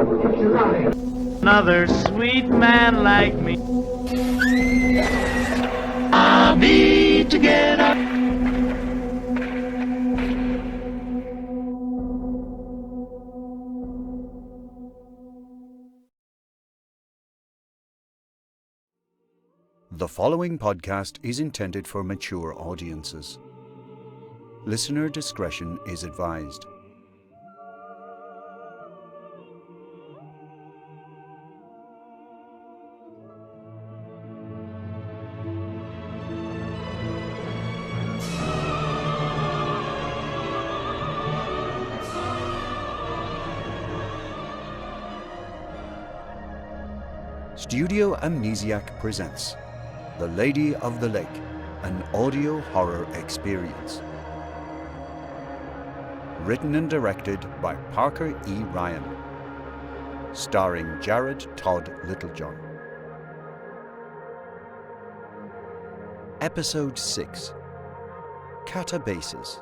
Another sweet man like me. I need to get up. The following podcast is intended for mature audiences. Listener discretion is advised. Studio Amnesiac presents The Lady of the Lake, an audio horror experience. Written and directed by Parker E. Ryan. Starring Jared Todd Littlejohn. Episode 6. Katabasis.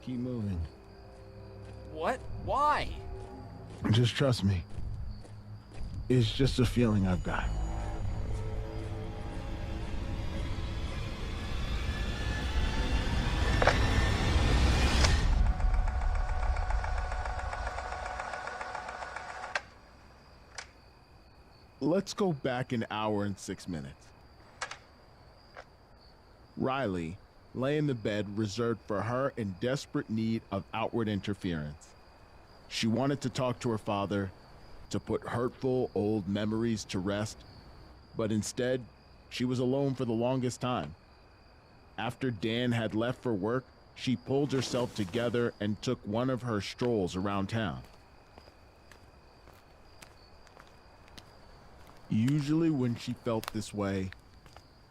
Keep moving. What? Why? Just trust me. It's just a feeling I've got. Let's go back an hour and 6 minutes. Riley lay in the bed reserved for her in desperate need of outward interference. She wanted to talk to her father, to put hurtful old memories to rest, but instead, she was alone for the longest time. After Dan had left for work, she pulled herself together and took one of her strolls around town. Usually when she felt this way,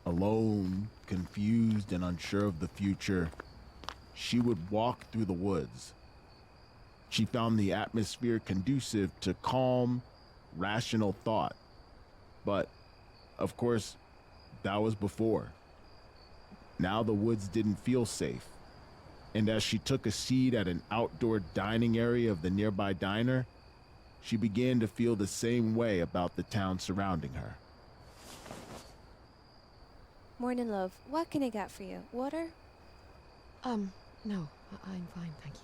alone, confused and unsure of the future, she would walk through the woods. She found the atmosphere conducive to calm, rational thought. But, of course, that was before. Now the woods didn't feel safe. And as she took a seat at an outdoor dining area of the nearby diner, she began to feel the same way about the town surrounding her. Morning, love. What can I get for you? Water? No. I'm fine, thank you.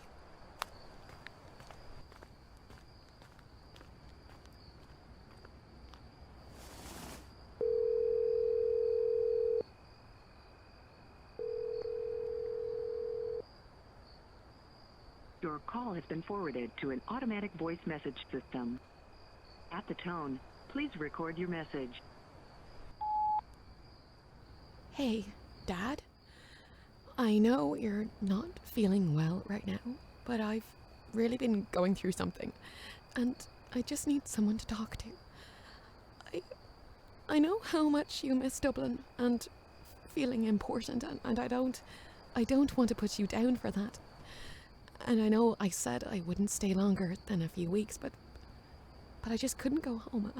Your call has been forwarded to an automatic voice message system. At the tone, please record your message. Hey, Dad? I know you're not feeling well right now, but I've really been going through something, and I just need someone to talk to. I know how much you miss Dublin and feeling important, and I don't want to put you down for that. And I know I said I wouldn't stay longer than a few weeks, but I just couldn't go home.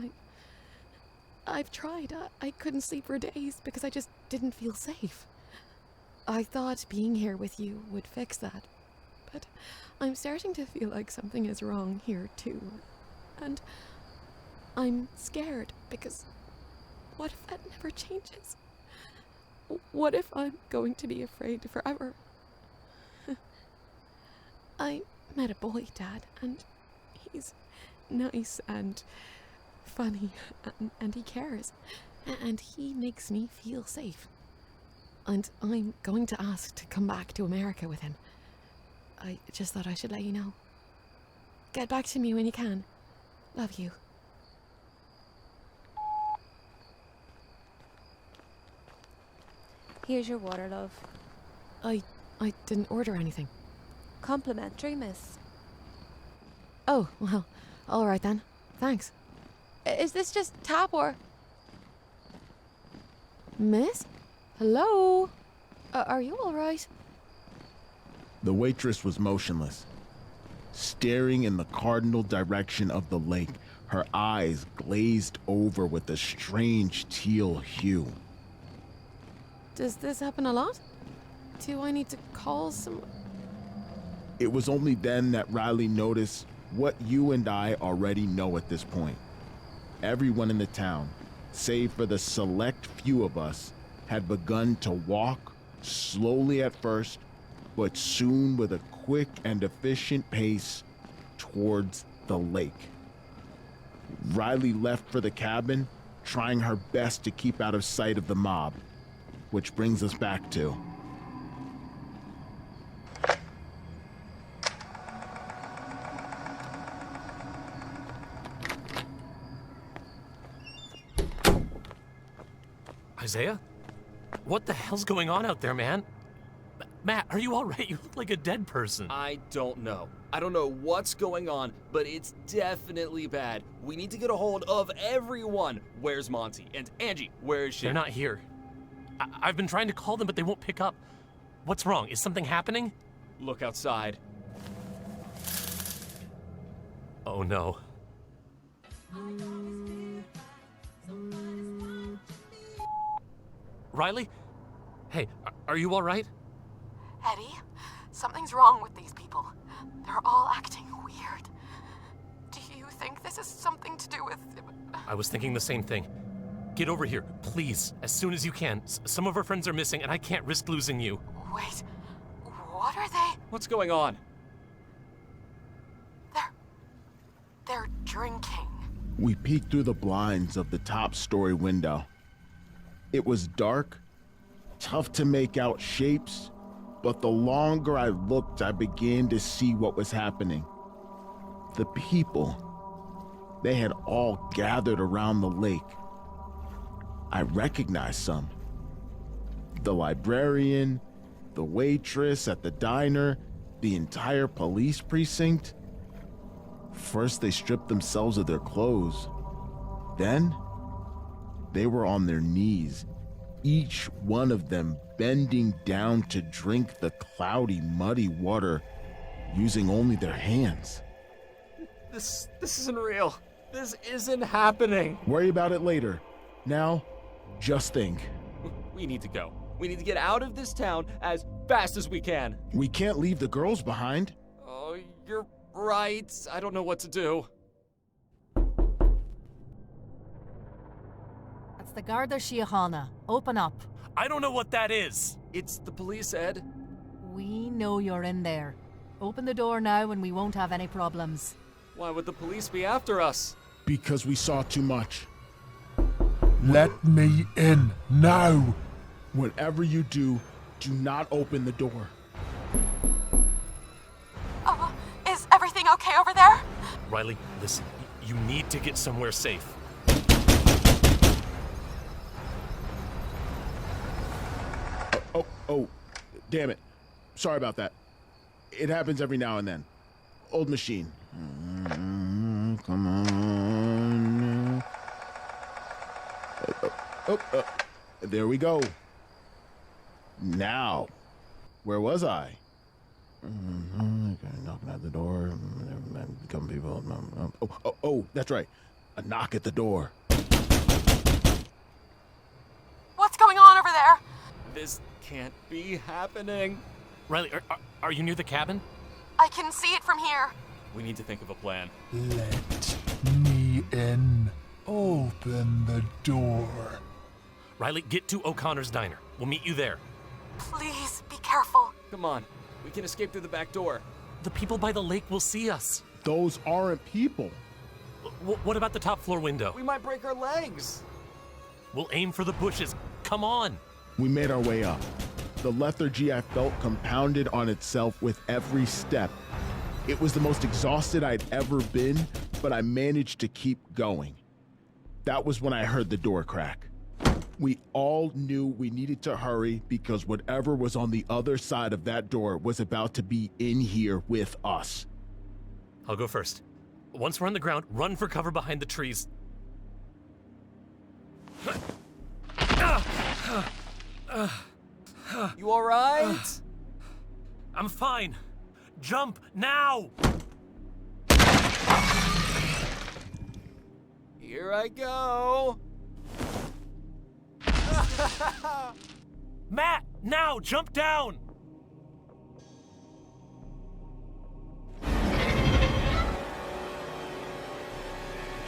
I've tried. I couldn't sleep for days because I just didn't feel safe. I thought being here with you would fix that, but I'm starting to feel like something is wrong here too. And I'm scared because what if that never changes? What if I'm going to be afraid forever? I met a boy, Dad, and he's nice and funny, and he cares, and he makes me feel safe. And I'm going to ask to come back to America with him. I just thought I should let you know. Get back to me when you can. Love you. Here's your water, love. I didn't order anything. Complimentary, miss. Oh, well, all right then. Thanks. Is this just tap or... Miss? Hello? Are you all right? The waitress was motionless, staring in the cardinal direction of the lake, her eyes glazed over with a strange teal hue. Does this happen a lot? Do I need to call some... It was only then that Riley noticed what you and I already know at this point. Everyone in the town, save for the select few of us, had begun to walk, slowly at first, but soon with a quick and efficient pace, towards the lake. Riley left for the cabin, trying her best to keep out of sight of the mob, which brings us back to... Isaiah? What the hell's going on out there, man? Matt, are you all right? You look like a dead person. I don't know. I don't know what's going on, but it's definitely bad. We need to get a hold of everyone. Where's Monty? And Angie, where is she? They're not here. I've been trying to call them, but they won't pick up. What's wrong? Is something happening? Look outside. Oh no. Riley? Hey, are you all right? Eddie, something's wrong with these people. They're all acting weird. Do you think this is something to do with... I was thinking the same thing. Get over here, please, as soon as you can. Some of our friends are missing, and I can't risk losing you. Wait, what are they? What's going on? They're drinking. We peeked through the blinds of the top-story window. It was dark, tough to make out shapes, but the longer I looked, I began to see what was happening. The people, they had all gathered around the lake. I recognized some. The librarian, the waitress at the diner, the entire police precinct. First, they stripped themselves of their clothes. Then, they were on their knees, each one of them bending down to drink the cloudy, muddy water, using only their hands. This isn't real. This isn't happening. Worry about it later. Now, just think. We need to go. We need to get out of this town as fast as we can. We can't leave the girls behind. Oh, you're right. I don't know what to do. That's the Garda Síochána. Open up. I don't know what that is. It's the police, Ed. We know you're in there. Open the door now and we won't have any problems. Why would the police be after us? Because we saw too much. Let me in now. Whatever you do, do not open the door. Is everything okay over there? Riley, listen. You need to get somewhere safe. Oh, damn it. Sorry about that. It happens every now and then. Old machine. Come on. There we go. Now, where was I? Knocking at the door. Come people. Oh, that's right. A knock at the door. What's going on over there? This can't be happening. Riley, are you near the cabin? I can see it from here. We need to think of a plan. Let me in. Open the door. Riley, get to O'Connor's diner. We'll meet you there. Please be careful. Come on. We can escape through the back door. The people by the lake will see us. Those aren't people. What about the top floor window? We might break our legs. We'll aim for the bushes. Come on. We made our way up. The lethargy I felt compounded on itself with every step. It was the most exhausted I'd ever been, but I managed to keep going. That was when I heard the door crack. We all knew we needed to hurry because whatever was on the other side of that door was about to be in here with us. I'll go first. Once we're on the ground, run for cover behind the trees. You all right? I'm fine. Jump now! Here I go. Matt, now, jump down!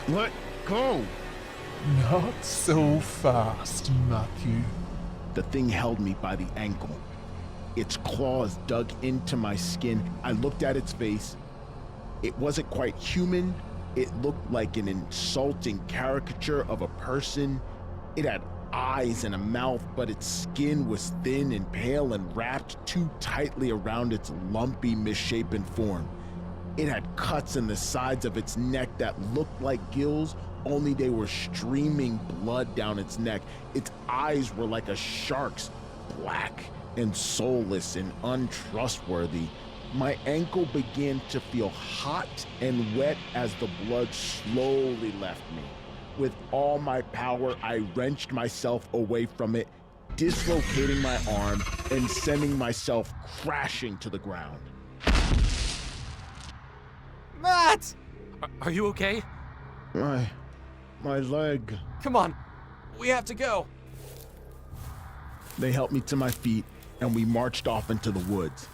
Let go! Not so fast, Matthew. The thing held me by the ankle. Its claws dug into my skin. I looked at its face. It wasn't quite human. It looked like an insulting caricature of a person. It had eyes and a mouth, but its skin was thin and pale and wrapped too tightly around its lumpy, misshapen form. It had cuts in the sides of its neck that looked like gills, only they were streaming blood down its neck. Its eyes were like a shark's, black and soulless and untrustworthy. My ankle began to feel hot and wet as the blood slowly left me. With all my power, I wrenched myself away from it, dislocating my arm and sending myself crashing to the ground. Matt! Are you okay? My leg. Come on, we have to go. They helped me to my feet, and we marched off into the woods.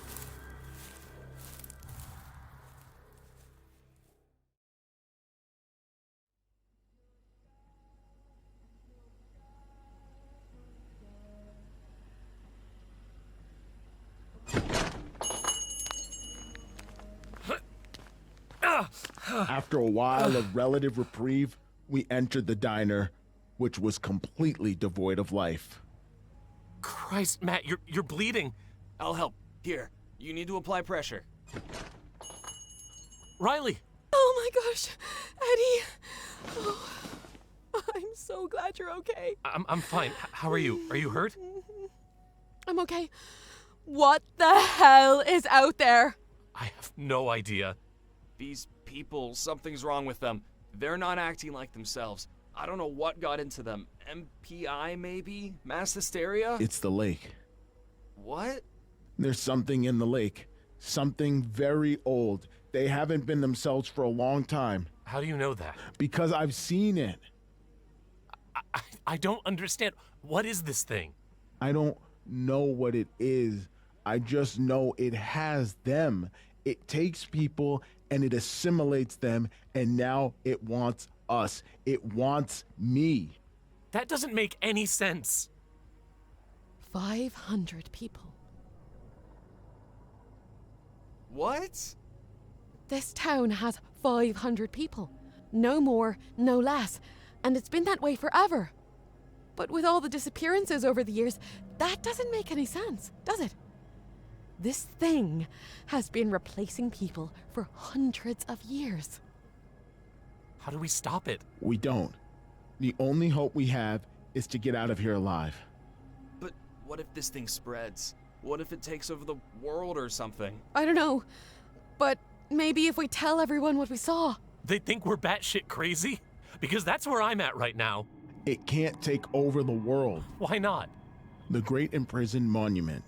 After a while of relative reprieve, we entered the diner, which was completely devoid of life. Christ, Matt, you're bleeding. I'll help. Here, you need to apply pressure. Riley! Oh my gosh, Eddie. Oh, I'm so glad you're okay. I'm fine. How are you? Are you hurt? I'm okay. What the hell is out there? I have no idea. These people, something's wrong with them. They're not acting like themselves. I don't know what got into them. MPI, maybe? Mass hysteria? It's the lake. What? There's something in the lake. Something very old. They haven't been themselves for a long time. How do you know that? Because I've seen it. I don't understand. What is this thing? I don't know what it is. I just know it has them. It takes people and it assimilates them, and now it wants us. It wants me. That doesn't make any sense. 500 people. What? This town has 500 people. No more, no less. And it's been that way forever. But with all the disappearances over the years, that doesn't make any sense, does it? This thing has been replacing people for hundreds of years. How do we stop it? We don't. The only hope we have is to get out of here alive. But what if this thing spreads? What if it takes over the world or something? I don't know. But maybe if we tell everyone what we saw. They think we're batshit crazy? Because that's where I'm at right now. It can't take over the world. Why not? The Great Imprisoned Monument.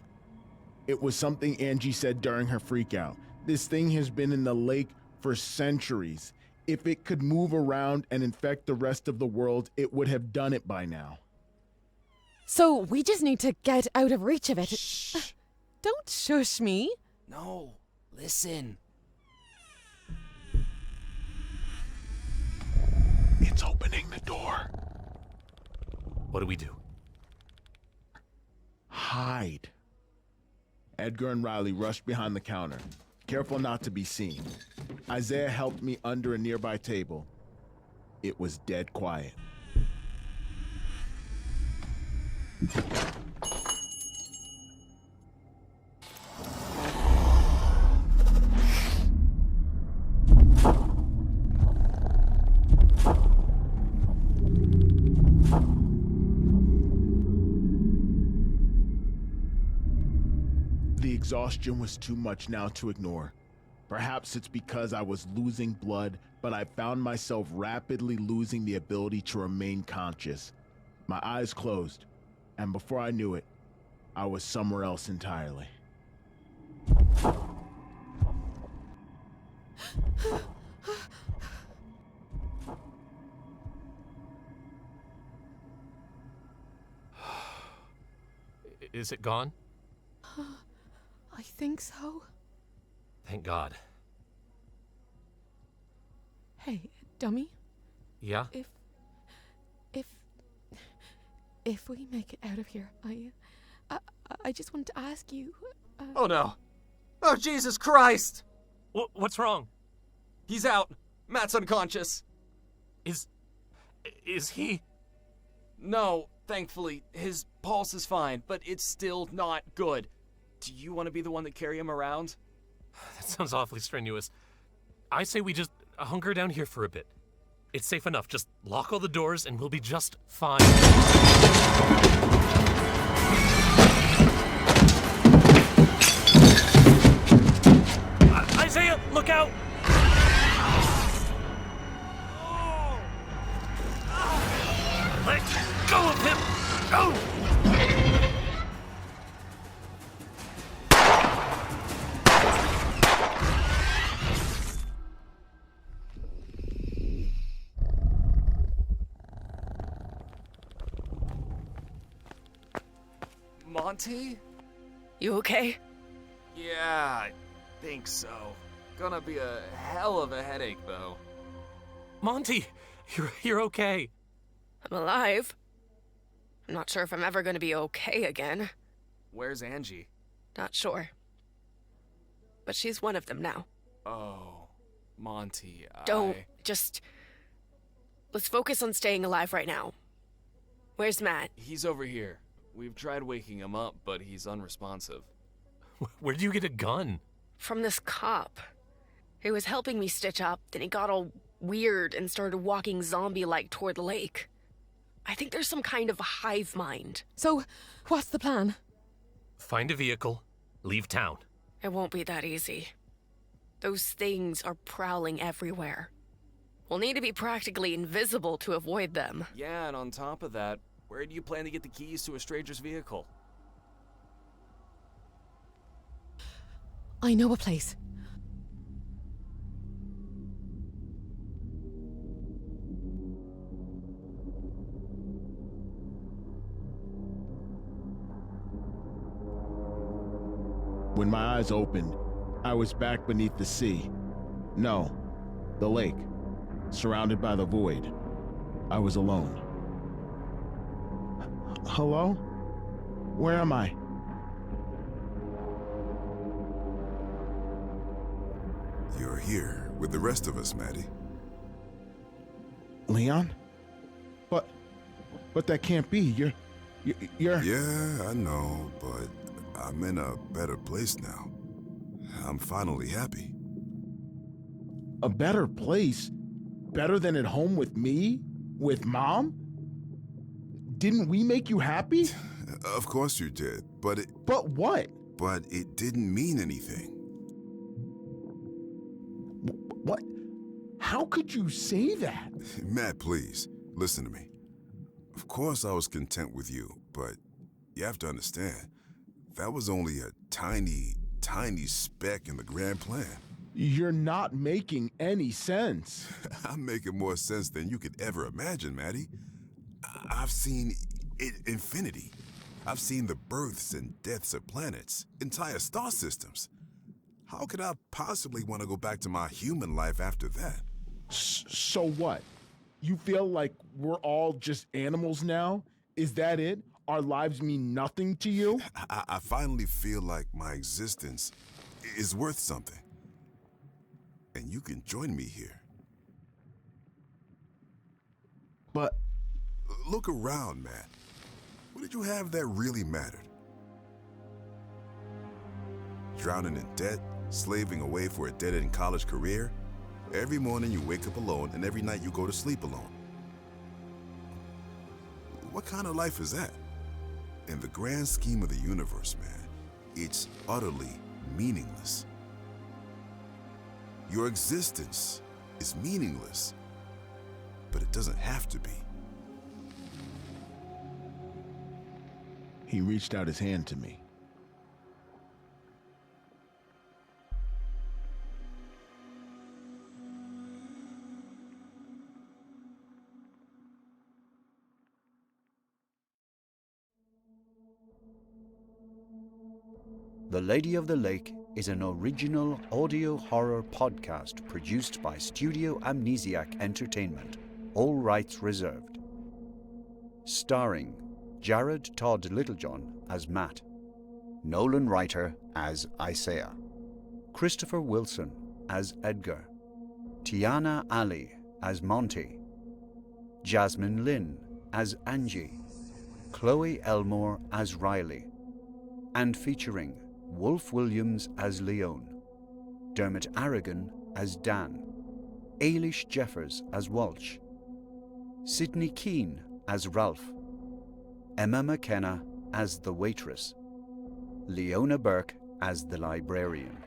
It was something Angie said during her freakout. This thing has been in the lake for centuries. If it could move around and infect the rest of the world, it would have done it by now. So we just need to get out of reach of it. Shh. Don't shush me. No, listen. It's opening the door. What do we do? Hide. Edgar and Riley rushed behind the counter, careful not to be seen. Isaiah helped me under a nearby table. It was dead quiet. The exhaustion was too much now to ignore. Perhaps it's because I was losing blood, but I found myself rapidly losing the ability to remain conscious. My eyes closed, and before I knew it, I was somewhere else entirely. Is it gone? I think so. Thank God. Hey, dummy. Yeah? If we make it out of here, I just wanted to ask you. Oh no. Oh, Jesus Christ! What's wrong? He's out. Matt's unconscious. Is he? No, thankfully. His pulse is fine, but it's still not good. Do you want to be the one to carry him around? That sounds awfully strenuous. I say we just hunker down here for a bit. It's safe enough. Just lock all the doors and we'll be just fine. Isaiah, look out! Let go of him! Go! Monty? You okay? Yeah, I think so. Gonna be a hell of a headache, though. Monty, you're okay. I'm alive. I'm not sure if I'm ever going to be okay again. Where's Angie? Not sure. But she's one of them now. Oh, Monty, Don't. Just... Let's focus on staying alive right now. Where's Matt? He's over here. We've tried waking him up, but he's unresponsive. Where'd you get a gun? From this cop. He was helping me stitch up, then he got all weird and started walking zombie-like toward the lake. I think there's some kind of hive mind. So, what's the plan? Find a vehicle, leave town. It won't be that easy. Those things are prowling everywhere. We'll need to be practically invisible to avoid them. Yeah, and on top of that, where do you plan to get the keys to a stranger's vehicle? I know a place. When my eyes opened, I was back beneath the sea. No, the lake, surrounded by the void. I was alone. Hello? Where am I? You're here with the rest of us, Maddie. Leon? But that can't be. You're... Yeah, I know, but I'm in a better place now. I'm finally happy. A better place? Better than at home with me? With Mom? Didn't we make you happy? Of course you did, but it... But what? But it didn't mean anything. What? How could you say that? Matt, please, listen to me. Of course I was content with you, but you have to understand, that was only a tiny, tiny speck in the grand plan. You're not making any sense. I'm making more sense than you could ever imagine, Maddie. I've seen infinity. I've seen the births and deaths of planets, entire star systems. How could I possibly want to go back to my human life after that? So what? You feel like we're all just animals now? Is that it? Our lives mean nothing to you? I finally feel like my existence is worth something. And you can join me here. But... Look around, man. What did you have that really mattered? Drowning in debt, slaving away for a dead-end college career. Every morning you wake up alone, and every night you go to sleep alone. What kind of life is that? In the grand scheme of the universe, man, it's utterly meaningless. Your existence is meaningless, but it doesn't have to be. He reached out his hand to me. The Lady of the Lake is an original audio horror podcast produced by Studio Amnesiac Entertainment, all rights reserved. Starring Jared Todd Littlejohn as Matt, Nolan Reiter as Isaiah, Christopher Wilson as Edgar, Tiana Ali as Monty, Jasmine Lynn as Angie, Chloe Elmore as Riley, and featuring Wolf Williams as Leone, Dermot Aragon as Dan, Ailish Jeffers as Walsh, Sidney Keane as Ralph, Emma McKenna as the waitress, Leona Burke as the librarian.